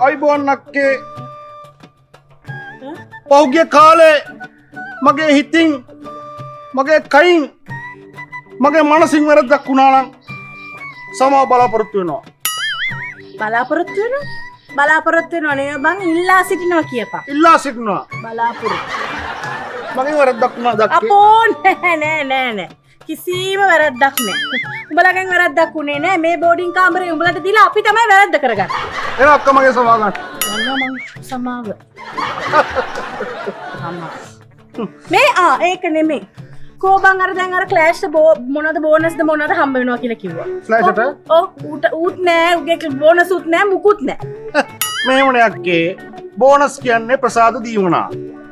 අයිබෝන් අක්කේ පෞගිය කාලේ මගේ හිතින් මගේ කයින් මගේ මනසින් වැරද්දක් වුණා නම් සමාව බලාපොරොත්තු වෙනවා. බලාපොරොත්තු වෙනවා නේ බං ඉල්ලා සිටිනවා කියපන්. ඉල්ලා සිටිනවා. බලාපොරොත්තු. මගේ වැරද්දක් වුණා දක්කේ. අපෝ නෑ. කිසිම වැරද්දක් නෑ. උඹලගෙන් වැරද්දක් උනේ නෑ. මේ බෝඩින් කාමරේ උඹලට දීලා අපි තමයි වැරද්ද කරගන්නේ. ඒක අක්ක මගේ සමාව ගන්න. යනවා මං සමාව. මේ ඒක නෙමෙයි. කෝබන් අර දැන් අර ක්ලෑෂ් මොනවද බෝනස්ද මොනවද හම්බ වෙනවා කියලා කිව්වා. ෆ්ලෑෂ්ට? ඔව් ඌත් නෑ උගේ බෝනස් උත් නෑ මුකුත් නෑ. මෙහෙමනේ අක්කේ බෝනස් කියන්නේ ප්‍රසාද දීවනා.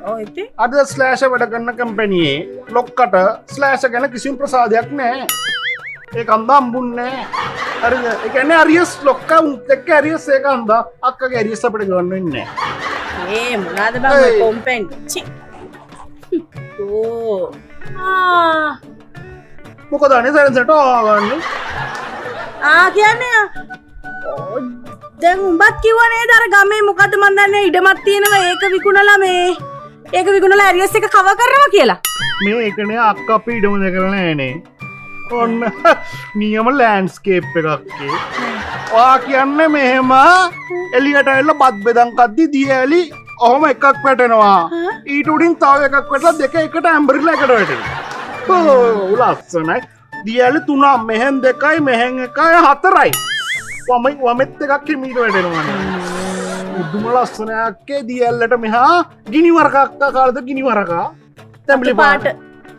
ඔව් ඉතින් අද ස්ලෑෂ් වැඩ කරන කම්පැනියේ ලොක්කට ස්ලෑෂ් ගැන කිසිම ප්‍රසාදයක් නෑ. ඒක අන්දා හම්බුන්නේ නෑ. හරිද? ඒ කියන්නේ අරියස් ලොක්කා උත් එක්ක අරියස් ඒක අන්දා අක්කගේ අරියස් අපිට ගන්න වෙන්නේ නෑ. මොනවාද බං කොම්පෙන්ට් චි. ඕ මොකද අනේ සරසට ආවන්නේ කියන්නේ දැන් උඹත් කිව්වා නේද අර ගමේ මොකද්ද මන් දන්නේ ඉඩමක් තියෙනවා ඒක විකුණලා ඇරියස් එක කවර් කරනවා කියලා මේකනේ අක්ක අපි ඉඩම දැකලා නෑනේ ඔන්න නියම ලෑන්ඩ්ස්කේප් එකක්කේ ඔයා කියන්නේ මෙහෙම එළියට ඇවිල්ලා බත් බෙදන් කද්දි දියැලි ඔහොම එකක් වැටෙනවා ඊට උඩින් තව එකක් වැටලා දෙක එකට ඇම්බරිලා එකට වැටෙනවා ලස්සනයි දියැලි 3 මෙහෙන් 2යි මෙහෙන් 1යි 4යි වමෙත් එකක් හිමීට වැටෙනවා උදුම ලස්සනයක් දියැල්ලට මෙහා ගිනි වරකක් කාලද ගිනි වරකා තැඹිලි පාට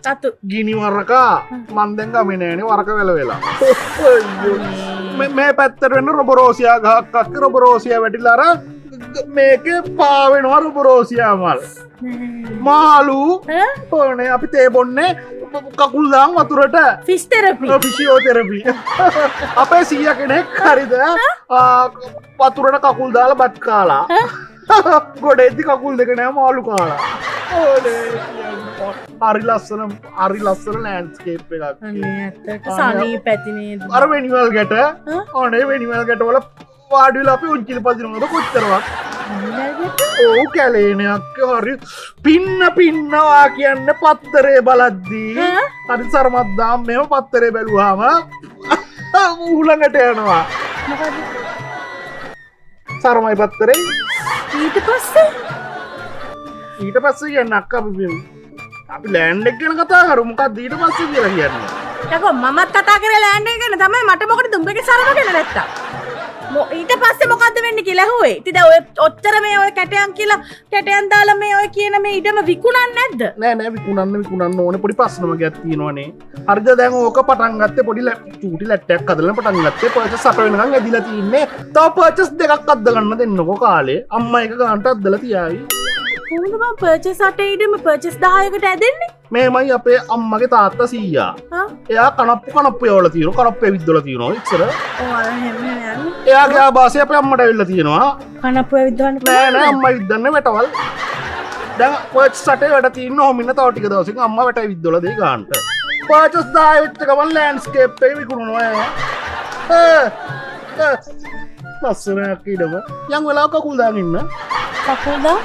තතු ගිනි වරකා මන් දැන් ගමේ නෑනේ වරක වැල වෙලා මේ පැත්තට වෙන රොබරෝසියා ගහක් අක්ක රොබරෝසියා වැටිලා අර මේකේ පාවෙනවා රොබරෝසියා මල් මාළු ඕනේ අපි තේ බොන්නේ කකුල් දාන් වතුරට ෆිෂ් තෙරපි ෆිසියෝതെරපි අපේ සීයා කෙනෙක් හරිද වතුරට කකුල් දාලා බත් කාලා ගොඩේදී කකුල් දෙක නෑ මාළු කාලා ඕනේ හරි ලස්සන ලෑන්ඩ්ස්කේප් එකක් අනේ ඇත්තට සනීප ඇතිනේ අර වෙනිවල් ගැට ඕනේ වෙනිවල් ගැට වල වාඩි වෙලා අපි උන්චිලි පදිනවද කොච්චරවත් ඕ කැලේනයක් හරි පින්නවා කියන්නේ පත්තරේ බලද්දී හරි සරමද්දාම් මෙහෙම පත්තරේ බැලුවාම ඌලඟට යනවා මොකද සරමයි පත්තරේ ඊට පස්සේ කියන්නේ අක්ක අපි ලෑන්ඩ් එක ගැන කතා කරමු මොකක්ද ඊට පස්සේ කියලා කියන්නේ යකෝ මමත් කතා කරේ ලෑන්ඩ් එක ගැන තමයි මට මොකටද උඹගේ සරම ගැන නැත්තම් ඊට පස්සේ මොකද්ද වෙන්නේ කියලා හොවේ. ඉතින් දැන් ඔය ඔච්චර මේ ඔය කැටයන් කියලා කැටයන් දාලා මේ ඔය කියන මේ ඉඩම විකුණන්නේ නැද්ද? නෑ විකුණන්න ඕනේ පොඩි ප්‍රශ්නමක් තියෙනවනේ. හරිද දැන් ඕක පටන් ගත්තේ පොඩි චූටි ලැට්ටයක් හදලා පටන් ගත්තේ පර්චස් 8 වෙනකන් ඇදිලා තින්නේ. තව පර්චස් දෙකක් අද්ද ගන්න දෙන්නකෝ කාලේ. අම්මා එක ගන්නට අද්දලා තියාවි. කොහොමද මම පර්චස් 8 ඉඩම පර්චස් 10කට ඇදෙන්නේ? මේමයි අපේ අම්මගේ තාත්තා සීයා. එයා කනප්පු යවලා තියෙනවා. කනප්පු ඇවිද්දලා තියෙනවා ඉස්සර. ඔව් අර හැම යන්නේ. එයාගේ ආభాසය අපේ අම්මට ඇවිල්ලා තියෙනවා. කනප්පු ඇවිද්දවන්න නෑ අම්මා විද්දන්නේ වැටවල්. දැන් පර්චස් 8 වැඩ තියෙන ඕමින්න තව ටික දවසකින් අම්මා වැට ඇවිද්දලා දෙයි ගන්නට. පර්චස් 10 වෙච්ච ගමන් ලෑන්ඩ්ස්කේප් එක විකුණනවා. ලස්සනක් ඉඩම. යම් වෙලාවක කකුල් දාගෙන ඉන්න. කකුල් දා